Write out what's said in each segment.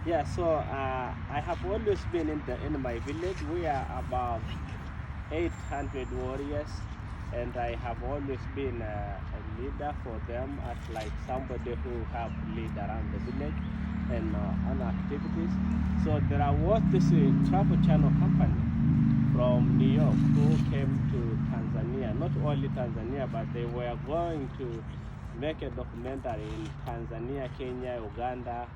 Yeah, so I have always been in my village. We are about 800 warriors, and I have always been a leader for them as like somebody who have lead around the village and on activities. So there was this travel channel company from New York who came to Tanzania, not only Tanzania, but they were going to make a documentary in Tanzania, Kenya, Uganda,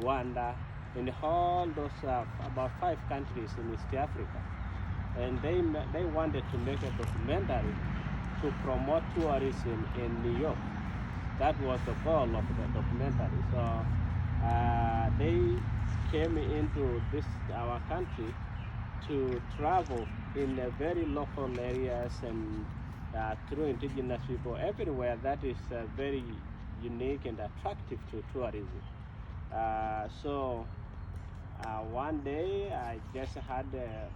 Rwanda, in all those about 5 countries in East Africa. And they wanted to make a documentary to promote tourism in New York. That was the goal of the documentary. So they came into this our country to travel in very local areas and through indigenous people everywhere. That is very unique and attractive to tourism. So one day I just had a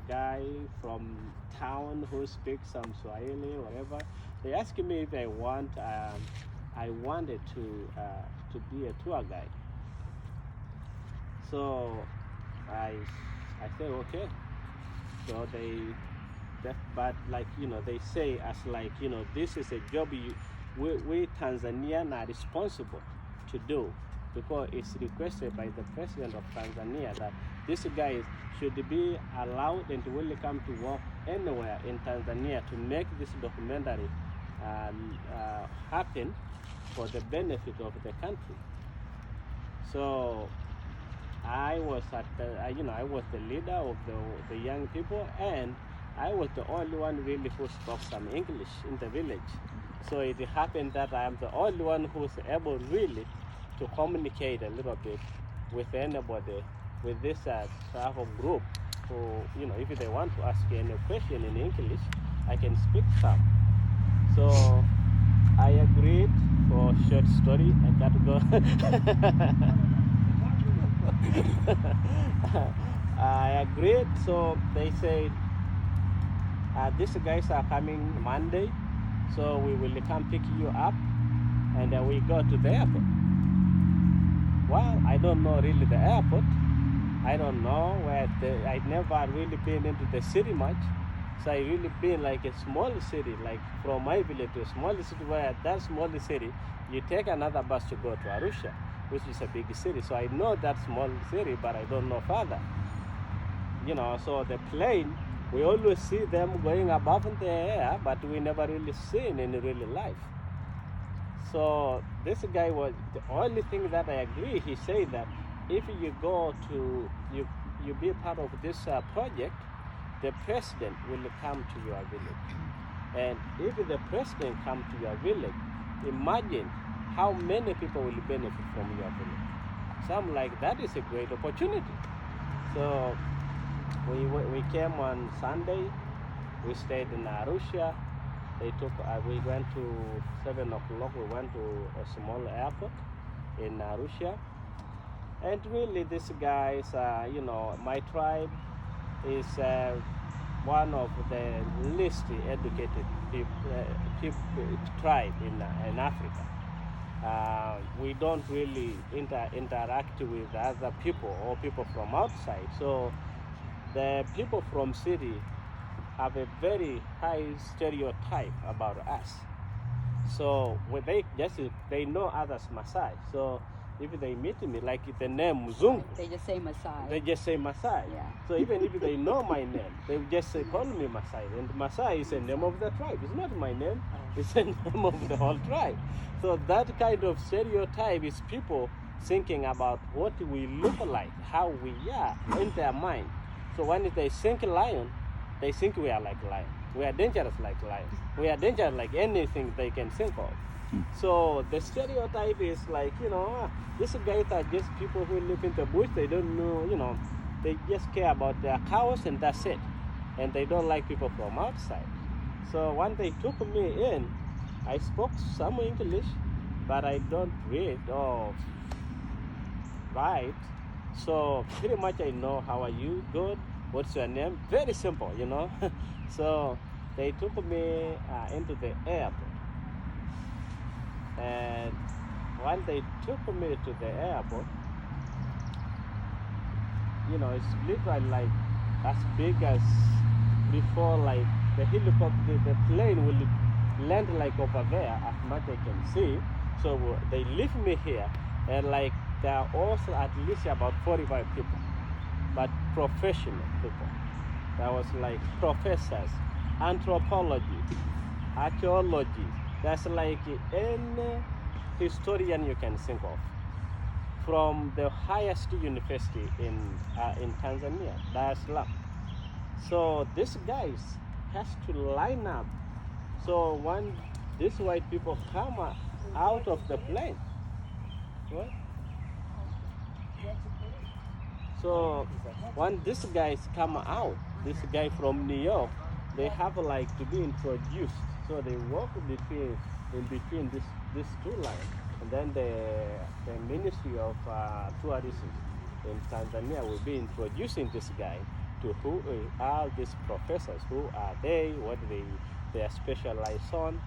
guy from town who speaks some Swahili, whatever. They asked me if I wanted to be a tour guide. So I I say okay. So but like they say as like this is a job we Tanzanian are responsible to do because it's requested by the president of Tanzania that this guy should be allowed and will come to work anywhere in Tanzania to make this documentary happen for the benefit of the country. So I was I was the leader of the young people, and I was the only one really who spoke some English in the village. So it happened that I am the only one who's able really to communicate a little bit with anybody with this travel group. Who if they want to ask any question in English, I can speak some. So I agreed. For short story, I got to go. I agreed, so they said, these guys are coming Monday, so we will come pick you up, and we go to the airport. Well, I don't know really the airport. I don't know where I never really been into the city much. So I really been like a small city, like from my village to a small city where that small city, you take another bus to go to Arusha, which is a big city. So I know that small city, but I don't know further. So the plane, we always see them going above in the air, but we never really seen in real life. So this guy was the only thing that I agree. He said that if you go to, you be part of this project, the president will come to your village. And if the president comes to your village, imagine how many people will benefit from your village. So I'm like, that is a great opportunity. So we came on Sunday. We stayed in Arusha. We went to 7 o'clock. We went to a small airport in Arusha. And really, these guys, my tribe is one of the least educated tribe in Africa. We don't really interact with other people or people from outside. So the people from city have a very high stereotype about us. So when they know others Maasai. So if they meet me, like the name Mzungu, they just say Maasai. They just say Maasai. Yeah. So even if they know my name, they just call me Maasai. And Maasai is the name of the tribe. It's not my name. It's the name of the whole tribe. So that kind of stereotype is people thinking about what we look like, how we are in their mind. So when they think lion, they think we are like lion. We are dangerous like lion. We are dangerous like anything they can think of. So the stereotype is like, these guys are just people who live in the bush. They don't know, they just care about their cows and that's it. And they don't like people from outside. So when they took me in, I spoke some English, but I don't read or write. So pretty much I know how are you, good, what's your name, very simple, So they took me into the airport. And when they took me to the airport, it's literally like as big as before, like the helicopter, the plane will land like over there, as much I can see. So they leave me here, and like there are also at least about 45 people, but professional people. There was like professors, anthropology, archaeology. That's like any historian you can think of, from the highest university in Tanzania, Dar es Salaam. So these guys has to line up. So when these white people come out of the plane, what? So when these guys come out, this guy from New York, they have like to be introduced. So they walk in between these two lines, and then the Ministry of Tourism in Tanzania will be introducing this guy to who are these professors, who are they, what they are specialized on,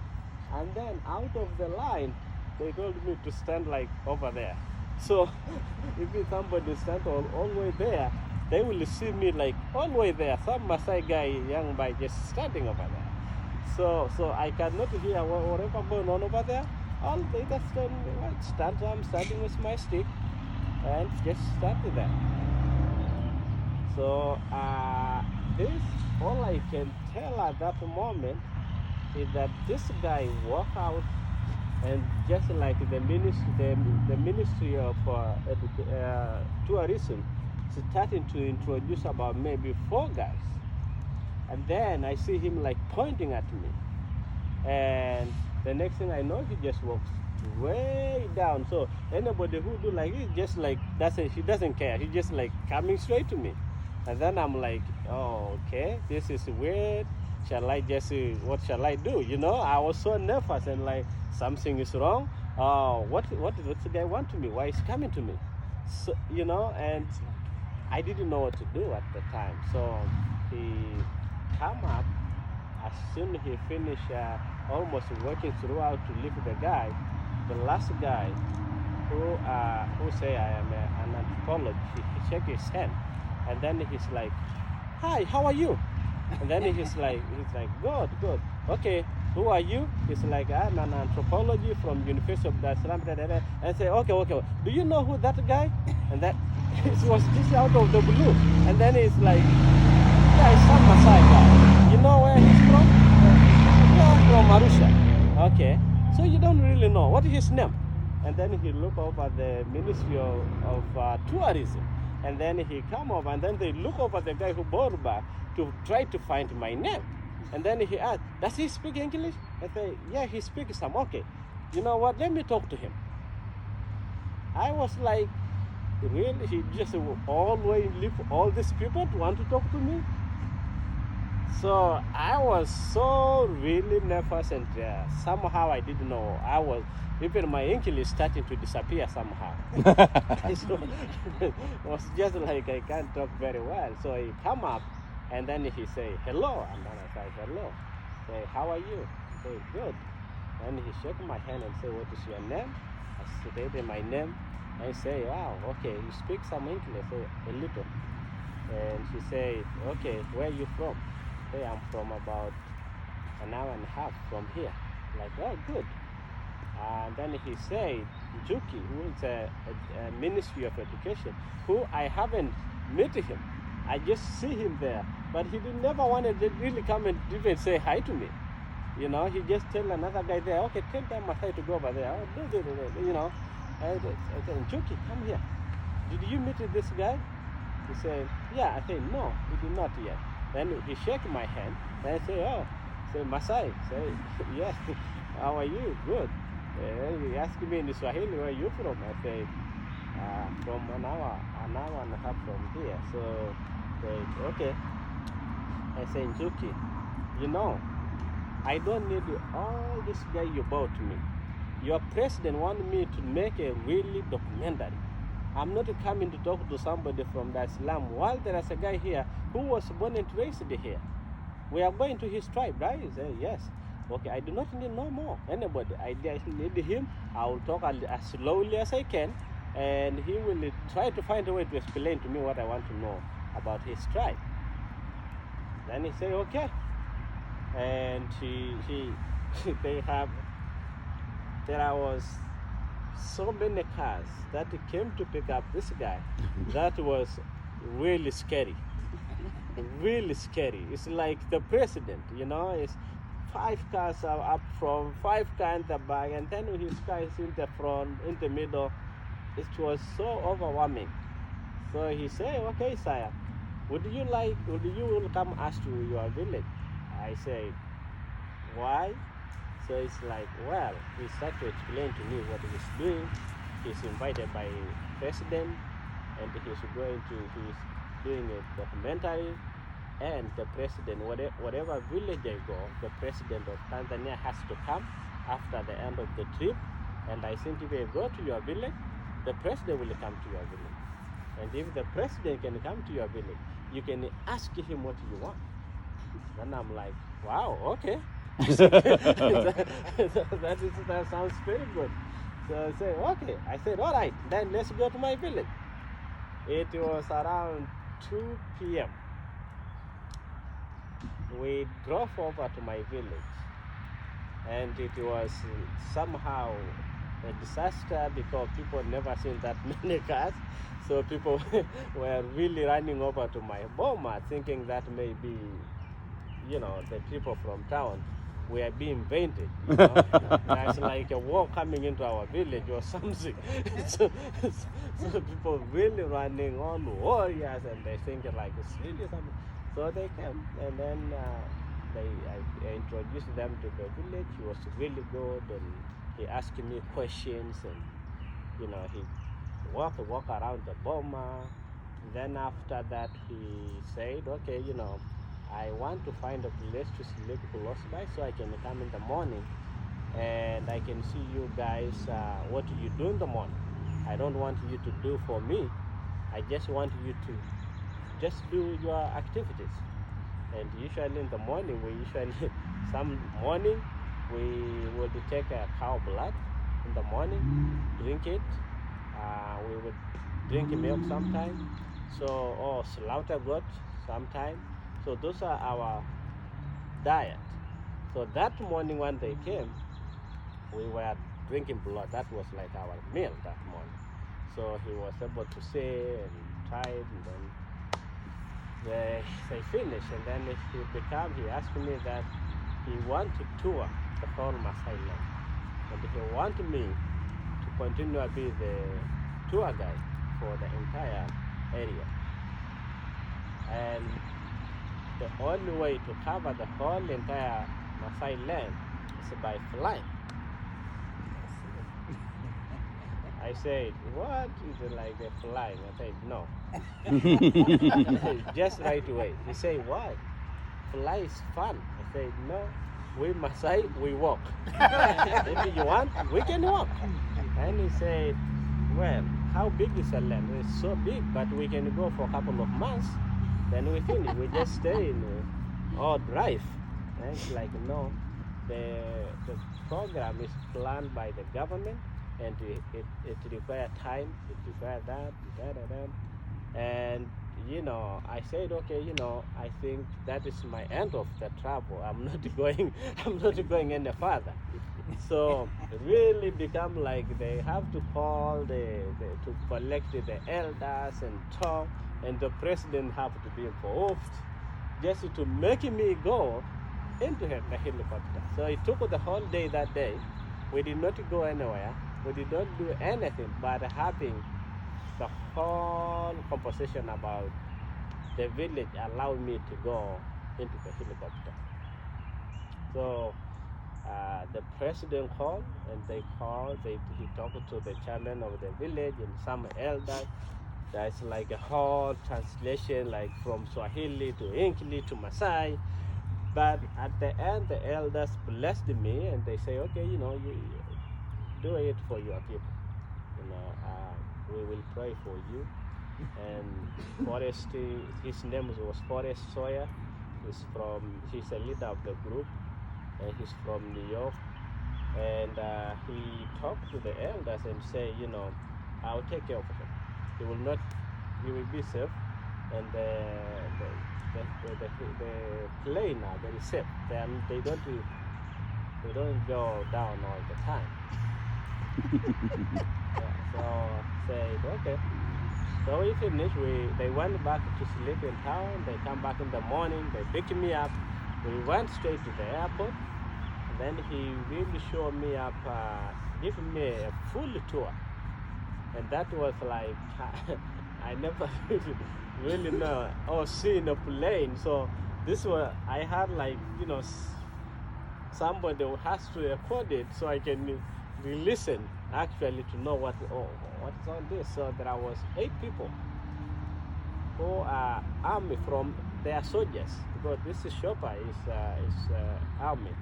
and then out of the line, they told me to stand like over there. So if somebody stand all the way there, they will see me like all the way there. Some Maasai guy, young boy, just standing over there. So I cannot hear whatever going on over there. All they just stand. I'm standing with my stick and just stand there. So this all I can tell at that moment is that this guy walked out, and just like the Ministry of Tourism starting to introduce about maybe 4 guys, and then I see him like pointing at me, and the next thing I know, he just walks way down. So anybody who do like it, just like that's it, he doesn't care. He just like coming straight to me, and then I'm like, oh, okay, this is weird. Shall I just what shall I do? I was so nervous and like something is wrong. What does the guy want to me? Why is he coming to me? So and I didn't know what to do at the time. So he come up as soon as he finished almost working throughout to leave the guy. The last guy who say I am an anthropologist, he shake his hand, and then he's like, hi, how are you? And then he's like, good. Okay, who are you? He's like, I'm an anthropology from University of Dar es Salaam. And I say, okay. Do you know who that guy? And that it was just out of the blue. And then he's like, yeah, it's some Maasai guy. You know where he's from? Yeah, from Arusha. Okay, so you don't really know. What is his name? And then he look over the Ministry of Tourism. And then he come over, and then they look over the guy who brought back to try to find my name. And then he asked, does he speak English? I say, yeah, he speaks some. Okay, you know what, let me talk to him. I was like, really? He just always leave all these people to want to talk to me? So I was so really nervous, and somehow I didn't know. Even my English starting to disappear somehow. So it was just like I can't talk very well. So he come up, and then he say, hello. And then I say, hello. Say, how are you? I say, good. And he shook my hand and say, what is your name? I stated my name. I say, wow, okay, you speak some English? I say, a little. And she say, okay, where are you from? I say, I'm from about an hour and a half from here. Like, oh, good. And then he said, Juki, who is a Ministry of Education, who I haven't met him. I just see him there. But he never wanted to really come and even say hi to me. He just tell another guy there, okay, tell them Maasai to go over there. Oh, I said, Juki, come here. Did you meet this guy? He said, yeah. I said, no, he did not yet. Then he shake my hand, and I say, oh, say Maasai. Say, yes, how are you? Good. He asked me in Swahili, where are you from? I say, from an hour and a half from here. So, okay. I say, Njuki, I don't need all this guy you brought to me. Your president wanted me to make a really documentary. I'm not coming to talk to somebody from Dar es Salaam. While there is a guy here who was born and raised here. We are going to his tribe, right? He said, yes. Okay, I do not need no more anybody. I just need him. I will talk as slowly as I can, and he will try to find a way to explain to me what I want to know about his tribe. Then he say, okay. And they have, there was so many cars that came to pick up this guy. That was really scary. Really scary. It's like the president, it's 5 cars are up front, 5 cars in the back, and then his car is in the front, in the middle. It was so overwhelming. So he said, okay, Isaya, would you come us to your village? I said, why? So it's like, well, he started to explain to me what he's doing. He's invited by president, and he's doing a documentary. And the president, whatever village they go, the president of Tanzania has to come after the end of the trip. And I think if they go to your village, the president will come to your village. And if the president can come to your village, you can ask him what you want. Then I'm like, wow, okay. that sounds very good. So I say, okay. I said, all right, then let's go to my village. It was around 2 p.m. We drove over to my village, and it was somehow a disaster because people never seen that many cars. So people were really running over to my boma, thinking that maybe, the people from town were being painted. It's like a war coming into our village or something. so people really running on warriors, and they think like it's really something. So they came, and then I introduced them to the village. He was really good, and he asked me questions, and he walk around the boma. Then after that, he said, okay, I want to find a place to sleep close by so I can come in the morning and I can see you guys what you do in the morning. I don't want you to do for me. I just want you to just do your activities. And usually in the morning, some morning, we will take a cow blood in the morning, drink it. We would drink milk sometime, or slaughter goat sometime. So those are our diet. So that morning when they came, we were drinking blood. That was like our meal that morning. So he was able to say and try it, and then they finished, and then he asked me that he wanted to tour the whole Maasai land, and he wanted me to continue to be the tour guide for the entire area. And the only way to cover the whole entire Maasai land is by flying. I said, what is it like a flying? I said, no. Just right away. He said, why? Fly is fun. I said, no. We Maasai, we walk. If you want, we can walk. And he said, well, how big is the land? It's so big, but we can go for a couple of months. Then we finish. We just stay in or drive. And it's like, no. The program is planned by the government, and it requires time, it requires that. And I said, okay, I think that is my end of the travel. I'm not going any further. So it really become like they have to call to collect the elders and talk, and the president have to be involved just to make me go into the helicopter. So it took the whole day that day. We did not go anywhere. We did not do anything but having the whole conversation about the village allowed me to go into the helicopter. So the president called, and he talked to the chairman of the village and some elders. That's like a whole translation, like from Swahili to English to Maasai. But at the end, the elders blessed me, and they say, okay, you do it for your people. We will pray for you. And Forrest, his name was Forrest Sawyer. He's a leader of the group, and he's from New York. And he talked to the elders and say, I will take care of him. He will not. He will be safe, and the plane are very safe. They don't go down all the time. Yeah, so said okay. So we finished. They went back to sleep in town. They come back in the morning. They picked me up. We went straight to the airport. And then he really showed me up, giving me a full tour. And that was like I never really know or seen a plane. So this was I had like somebody who has to record it so I can listen actually to know what's on this. So there was 8 people who are army from their soldiers because this shopper is army.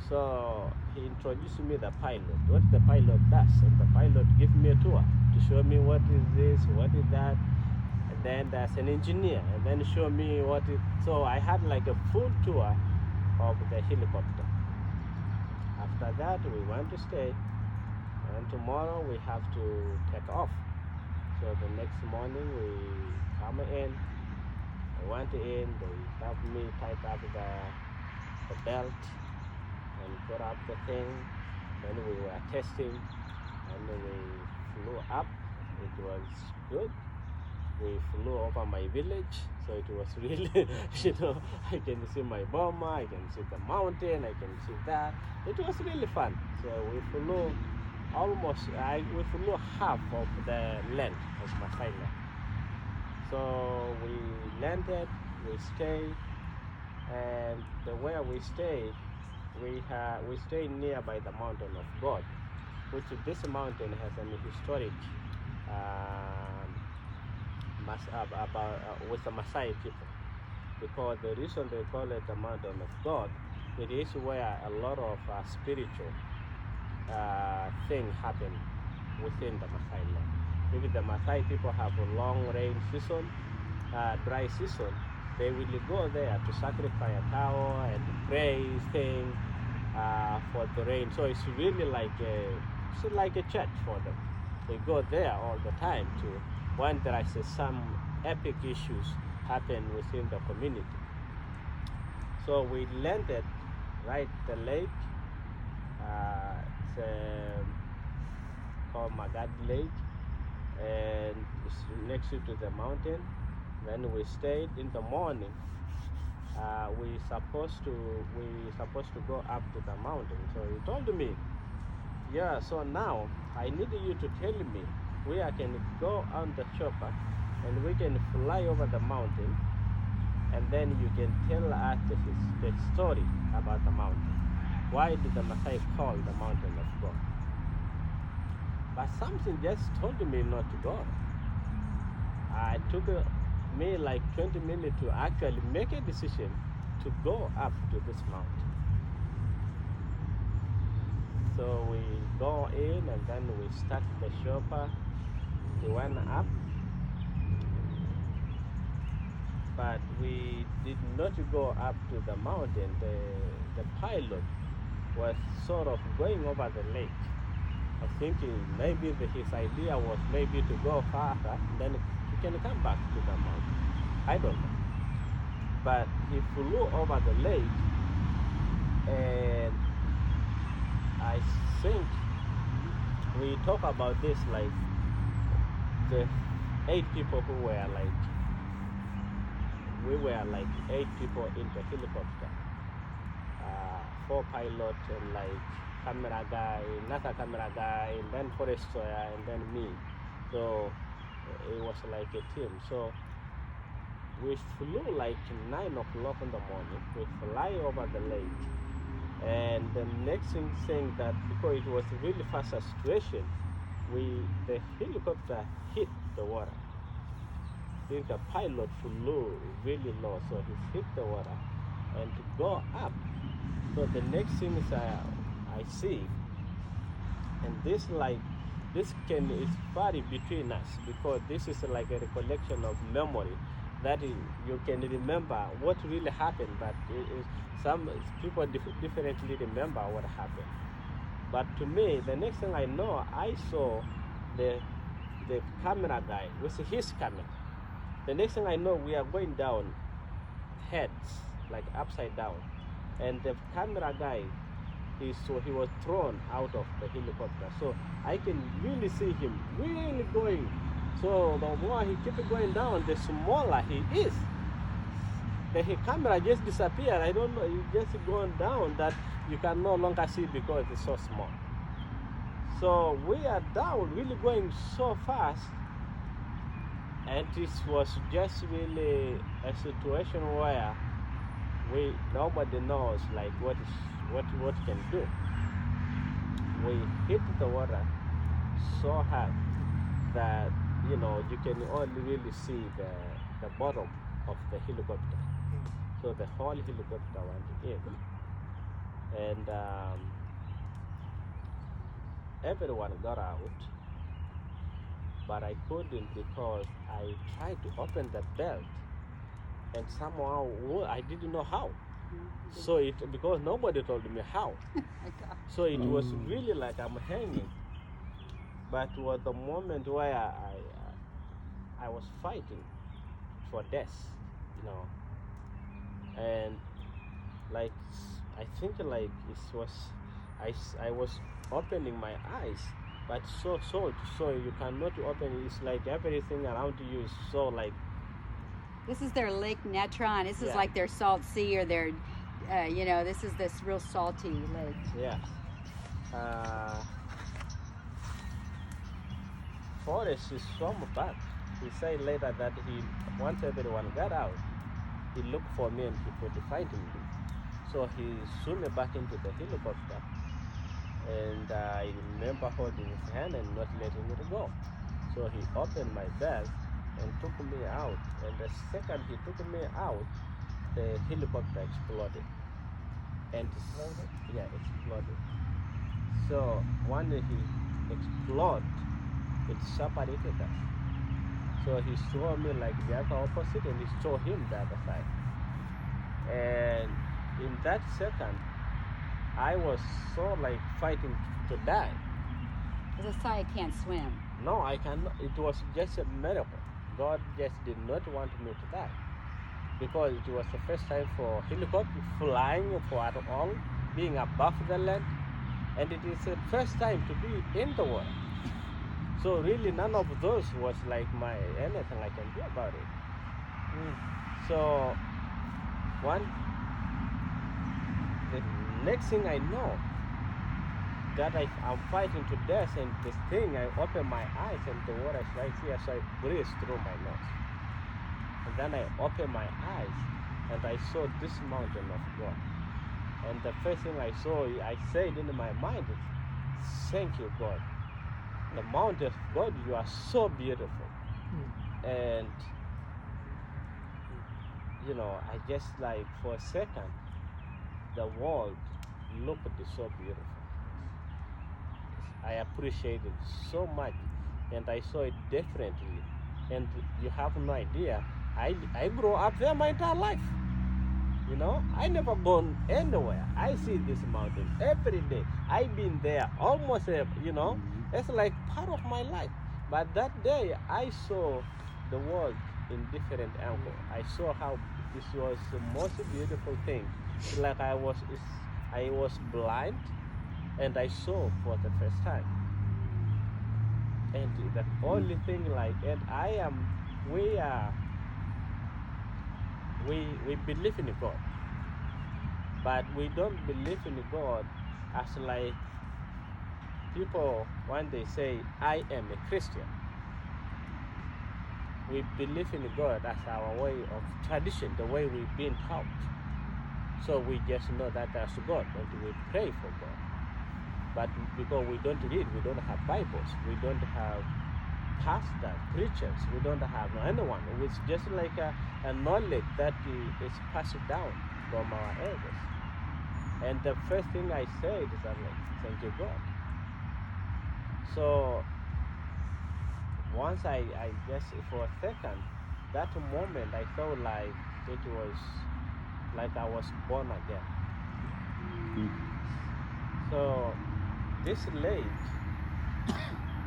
So he introduced me the pilot, what the pilot does, and the pilot gave me a tour to show me what is this, what is that, and then there's an engineer, and then show me what is. So I had like a full tour of the helicopter. After that, we went to stay, and tomorrow we have to take off. So the next morning we come in. I went in. They helped me tighten up the belt and put up the thing. Then we were testing, and then we flew up. It was good. We flew over my village, so it was really, I can see my boma, I can see the mountain, I can see that. It was really fun. So we flew we flew half of the length of Maasai land. So we landed, we stayed, and where we stayed, we stayed nearby the mountain of God, which this mountain has an historic with the Maasai people, because the reason they call it the mountain of God, it is where a lot of spiritual things happen within the Maasai land. Maybe the Maasai people have a long rain season, dry season. They will go there to sacrifice a cow and pray thing for the rain. So it's really like a church for them. They go there all the time to when there is some epic issues happen within the community. So we landed right the lake. It's called Magad Lake, and it's next to the mountain. Then we stayed in the morning. We supposed to go up to the mountain. So he told me, yeah. So now I need you to tell me where I can go on the chopper, and we can fly over the mountain, and then you can tell us the story about the mountain. Why did the Maasai call the mountain of God? But something just told me not to go. It took me like 20 minutes to actually make a decision to go up to this mountain. So we go in, and then we start the chopper. We went up, but we did not go up to the mountain. The pilot was sort of going over the lake. I think maybe his idea was maybe to go farther, then he can come back to the mountain. I don't know. But he flew over the lake, and I think we talk about this like the 8 people who were like, we were like 8 people in the helicopter, 4 pilots and like camera guy, another camera guy, and then forester, and then me. So it was like a team. So we flew like 9 o'clock in the morning. We fly over the lake, and the next thing that, because it was a really fast situation, the helicopter hit the water. I think the pilot flew really low, so he hit the water and to go up. So the next thing is I see, and this is vary between us, because this is like a recollection of memory that you can remember what really happened, but some people differently remember what happened. But to me, the next thing I know, I saw the the camera guy with his camera. The next thing I know, we are going down heads, like upside down. And the camera guy, he was thrown out of the helicopter. So I can really see him really going. So the more he keeps going down, the smaller he is. The camera just disappeared. I don't know, it's just going down that you can no longer see because it's so small. So we are down, really going so fast. And this was just really a situation where nobody knows like what can do. We hit the water so hard that you can only really see the bottom of the helicopter. So the whole helicopter went in, and everyone got out, but I couldn't because I tried to open the belt, and somehow I didn't know how. So because nobody told me how. So it was really like I'm hanging. But it was the moment where I was fighting for death, and like I think like it was I was opening my eyes, but so you cannot open it. It's like everything around you is so like. This is their Lake Netron. This is like their salt sea, or their, this is this real salty lake. Yeah. Forrest is swam back. He said later that once everyone got out, he looked for me and he couldn't find me. So he swam back into the helicopter, and I remember holding his hand and not letting it go. So he opened my belt and took me out, and the second he took me out, the helicopter exploded. And exploded? Yeah, exploded. So when he exploded, it separated us. So he saw me like the other opposite, and he saw him the other side. And in that second, I was so like fighting to die. Because Isaiah can't swim. No, I cannot. It was just a miracle. God just did not want me to die, because it was the first time for helicopter flying for at all, being above the land, and it is the first time to be in the water. So really none of those was like anything I can do about it. So the next thing I know, that I'm fighting to death, and this thing, I open my eyes and the water is right here, so I breathe through my nose. And then I open my eyes and I saw this mountain of God. And the first thing I saw, I said in my mind, thank you, God. The mountain of God, you are so beautiful. And I just like for a second, the world looked so beautiful. I appreciate it so much, and I saw it differently. And you have no idea, I grew up there my entire life. I never gone anywhere. I see this mountain every day. I've been there almost, it's like part of my life. But that day, I saw the world in different angle. I saw how this was the most beautiful thing. It's like I was blind, and I saw for the first time. And the only thing and we believe in God, but we don't believe in God as like people when they say I am a Christian. We believe in God as our way of tradition, the way we've been taught. So we just know that as God, and we pray for God. But because we don't read, we don't have Bibles, we don't have pastors, preachers, we don't have anyone. It's just like a knowledge that is passed down from our elders. And the first thing I said is, I'm like, thank you, God. So once I just, for a second, that moment I felt like it was like I was born again. So this lake,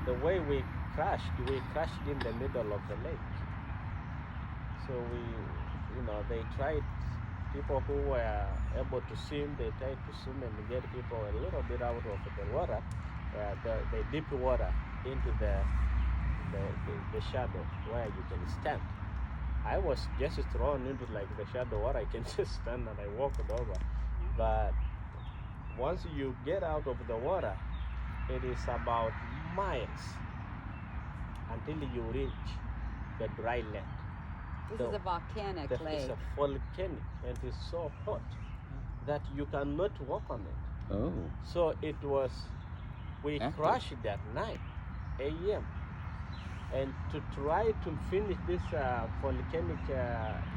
the way we crashed in the middle of the lake. So they tried, people who were able to swim, they tried to swim and get people a little bit out of the water, the deep water, into the shadow where you can stand. I was just thrown into like the shadow where I can just stand, and I walked over. But once you get out of the water, it is about miles until you reach the dry land. This is a volcanic lake. It's a volcanic, and it's so hot that you cannot walk on it. Oh. So we crashed at 9 a.m. And to try to finish this volcanic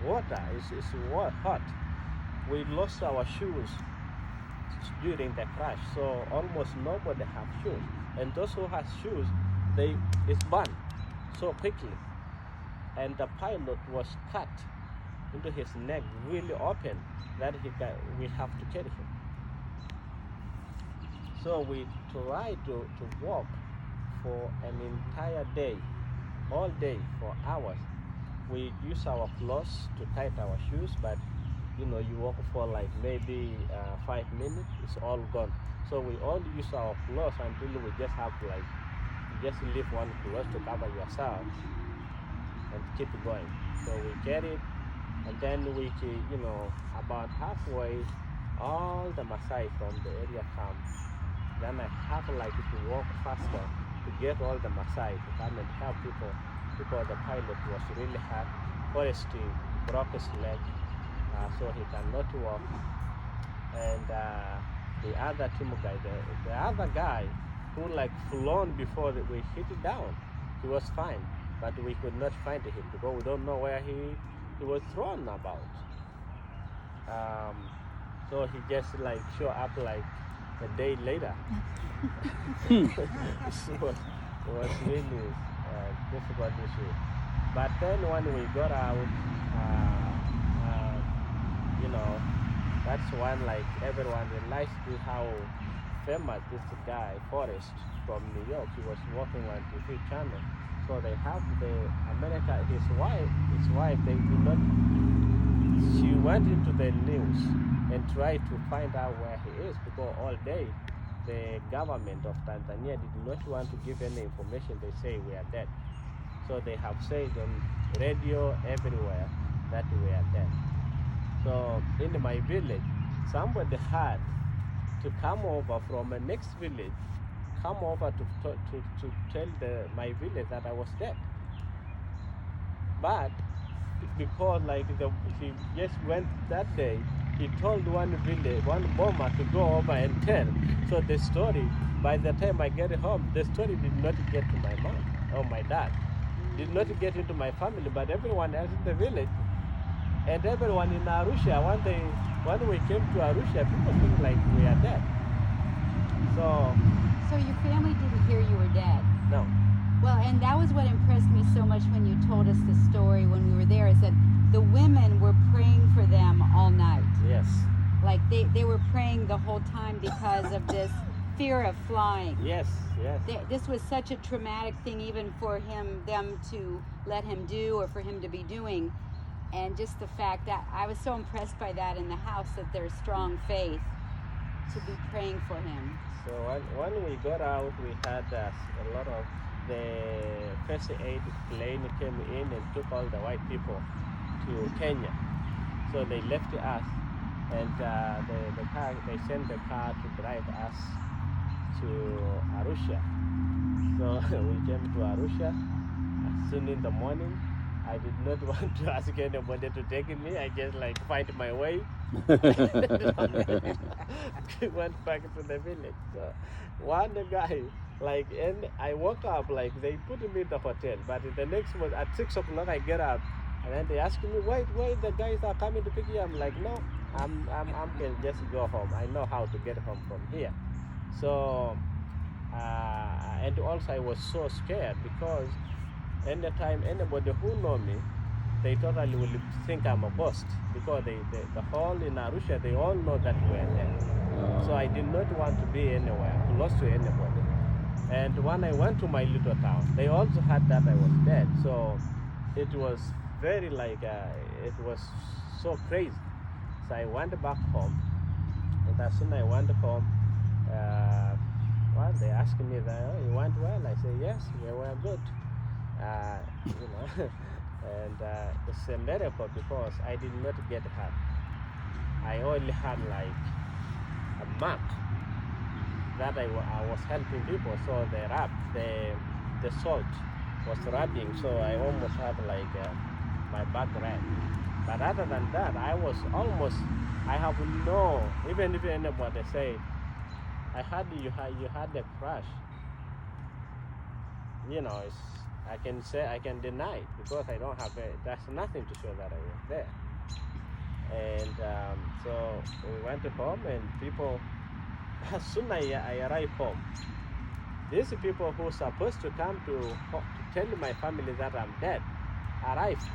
water, is hot. We lost our shoes during the crash, so almost nobody have shoes. And those who have shoes, it's burned so quickly. And the pilot was cut into his neck, really open, that we have to carry him. So we tried to walk for an entire day, all day, for hours. We use our clothes to tie our shoes, but you walk for like maybe 5 minutes, it's all gone. So we all use our clothes until we just have just leave one cloth to cover yourself and keep going. So we carried, and then we, about halfway, all the Maasai from the area come. Then I have to walk faster to get all the Maasai to come and help people, because the pilot was really hurt. Forrest broke his leg, so he cannot walk. And the other team guy, the other guy who flown before we hit it down, he was fine, but we could not find him because we don't know where he was thrown about. So he just show up a day later. It was really a difficult issue. But then when we got out, that's when everyone realized how famous this guy, Forrest, from New York. He was working on TV channel. So they have his wife, they did not, she went into the news and tried to find out where he is, because all day the government of Tanzania did not want to give any information. They say we are dead. So they have said on radio everywhere that we are dead. So in my village, somebody had to come over from the next village, come over to tell my village that I was dead. But because he just went that day, he told one bomber to go over and tell. So the story, by the time I get home, the story did not get to my mom or my dad. Did not get into my family, but everyone else in the village. And everyone in Arusha, when we came to Arusha, people think we are dead. So your family didn't hear you were dead? No. Well, and that was what impressed me so much when you told us the story when we were there, is that the women were praying for them all night. Yes. They were praying the whole time because of this fear of flying. Yes. This was such a traumatic thing, even for them to let him do, or for him to be doing. And just the fact that I was so impressed by that in the house, that there's strong faith to be praying for him. So when we got out, we had a lot of the first aid plane came in and took all the white people to Kenya. So they left us, and the car, they sent the car to drive us to Arusha. So we came to Arusha soon in the morning. I did not want to ask anybody to take me. I just find my way. Went back to the village. So one guy, and I woke up, they put me in the hotel. But the next one at 6 o'clock, I get up, and then they ask me, wait, the guys are coming to pick you. I'm like, no, I can just go home. I know how to get home from here. So, and also I was so scared, because anytime anybody who know me, they totally will think I'm a ghost, because the whole in Arusha, they all know that we're dead. So I did not want to be anywhere close to anybody. And when I went to my little town, they also had that I was dead. So it was very like, it was so crazy. So I went back home. And as soon as I went home, well, they asked me that, oh, you went well? I said, yes, we were good. You know, and it's a miracle because I did not get hurt. I only had like a mark that I was helping people, so the salt was rubbing, so I almost had like my back red. But other than that, I was almost, I have no, even if anybody say, you had a crash, you know, I can say, I can deny it because I don't have it. There's nothing to show that I was there. And so we went home, and people, as soon as I arrived home, these people who are supposed to come to tell my family that I'm dead arrived.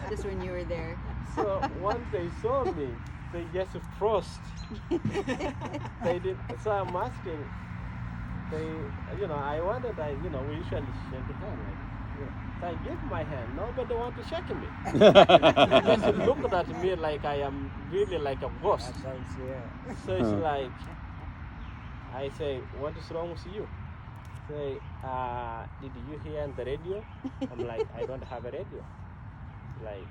Just when you were there. So once they saw me, they just froze. They did. So I'm asking. I wanted. We usually shake hand. So I give my hand. Nobody want to shake me. They just looked at me like I am really like a ghost. So it's like, I say, what is wrong with you? Say, did you hear on the radio? I'm like, I don't have a radio. Like,